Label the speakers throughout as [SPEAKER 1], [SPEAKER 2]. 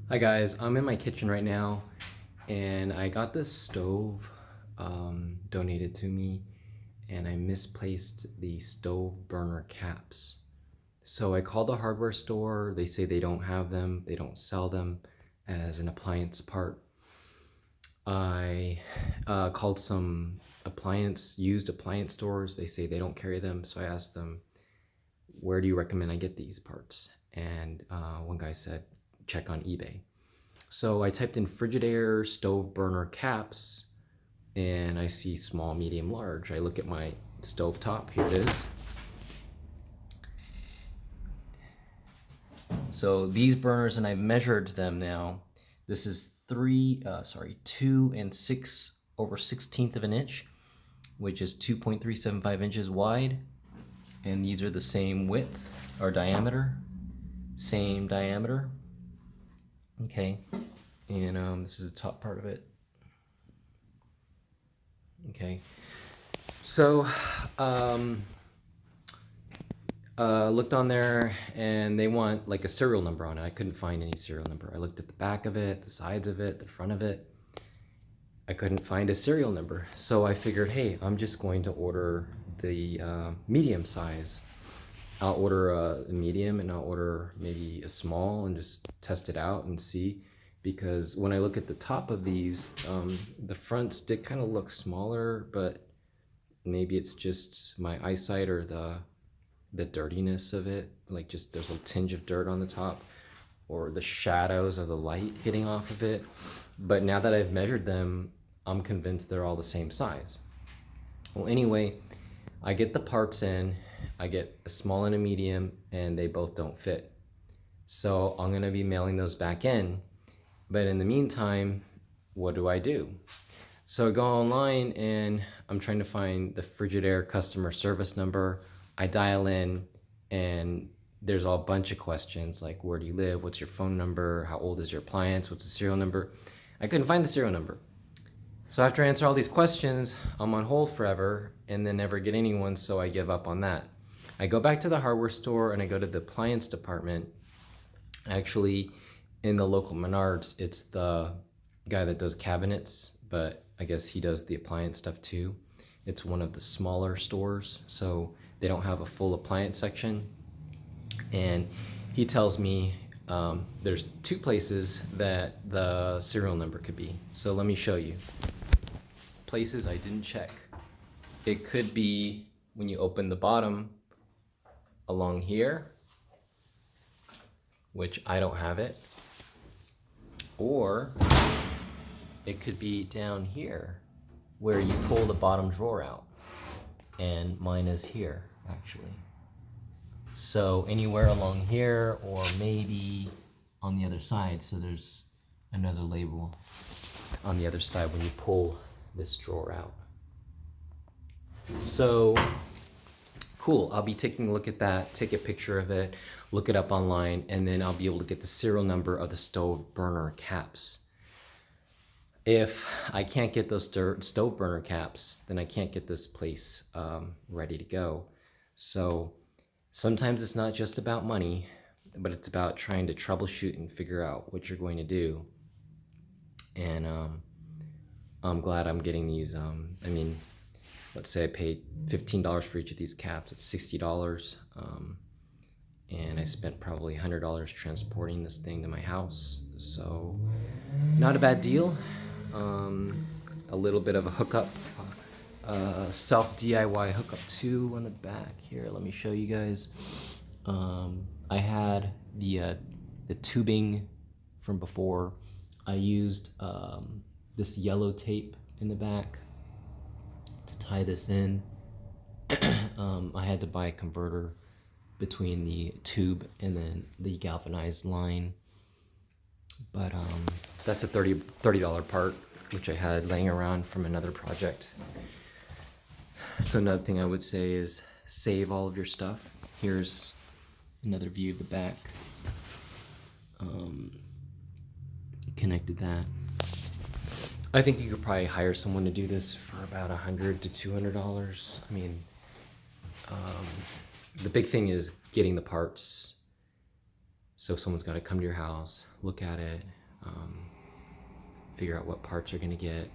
[SPEAKER 1] Hi guys, I'm in my kitchen right now and I got this stove donated to me and I misplaced the stove burner caps. So I called the hardware store. They say they don't have them, they don't sell them as an appliance part. I called some used appliance stores. They say they don't carry them. So I asked them, where do you recommend I get these parts? And one guy said, check on eBay. So I typed in Frigidaire stove burner caps and I see small, medium, large. I look at my stove top, here it is. So these burners, and I've measured them now. This is 2 and 6/16 of an inch, which is 2.375 inches wide. And these are the same width or diameter, same diameter. Okay, and this is the top part of it. Okay, so looked on there and they want like a serial number on it. I couldn't find any serial number. I looked at the back of it, the sides of it, the front of it. I couldn't find a serial number. So I figured, hey, I'm just going to order the medium size. I'll order a medium and I'll order maybe a small and just test it out and see. Because when I look at the top of these, the fronts did kind of look smaller, but maybe it's just my eyesight or the dirtiness of it, like just there's a tinge of dirt on the top or the shadows of the light hitting off of it. But now that I've measured them, I'm convinced they're all the same size. Well, anyway, I get the parts in, I get a small and a medium, and they both don't fit. So I'm gonna be mailing those back in. But in the meantime, what do? So I go online and I'm trying to find the Frigidaire customer service number. I dial in and there's a bunch of questions like, where do you live? What's your phone number? How old is your appliance? What's the serial number? I couldn't find the serial number. So after I answer all these questions, I'm on hold forever and then never get anyone, so I give up on that. I go back to the hardware store and I go to the appliance department. Actually, in the local Menards, it's the guy that does cabinets, but I guess he does the appliance stuff too. It's one of the smaller stores, so they don't have a full appliance section. And he tells me there's two places that the serial number could be. So let me show you. Places I didn't check. It could be when you open the bottom along here, which I don't have it, or it could be down here where you pull the bottom drawer out, and mine is here actually. So anywhere along here or maybe on the other side. So there's another label on the other side when you pull this drawer out. So cool, I'll be taking a look at that, take a picture of it, look it up online, and then I'll be able to get the serial number of the stove burner caps. If I can't get those stove burner caps, then I can't get this place ready to go. So sometimes it's not just about money, but it's about trying to troubleshoot and figure out what you're going to do. And I'm glad I'm getting these. I mean, let's say I paid $15 for each of these caps, it's $60. And I spent probably $100 transporting this thing to my house. So not a bad deal. A little bit of a hookup, self DIY hookup too on the back here. Let me show you guys. I had the tubing from before. I used this yellow tape in the back to tie this in. I had to buy a converter between the tube and then the galvanized line. But that's a $30 part, which I had laying around from another project. So another thing I would say is save all of your stuff. Here's another view of the back. Connected that. I think you could probably hire someone to do this for about $100 to $200. I mean, the big thing is getting the parts So someone's got to come to your house, look at it, figure out what parts you're going to get,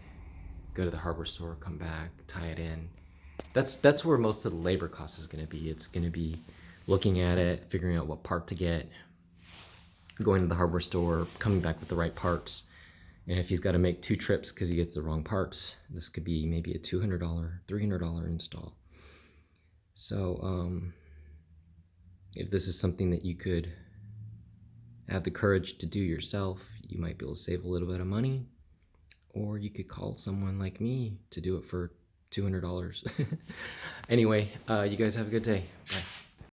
[SPEAKER 1] go to the hardware store, come back, tie it in. That's where most of the labor cost is going to be. It's going to be looking at it, figuring out what part to get, going to the hardware store, coming back with the right parts. And if he's got to make 2 trips because he gets the wrong parts, this could be maybe a $200, $300 install. So if this is something that you could have the courage to do yourself, you might be able to save a little bit of money, or you could call someone like me to do it for $200. Anyway, you guys have a good day. Bye.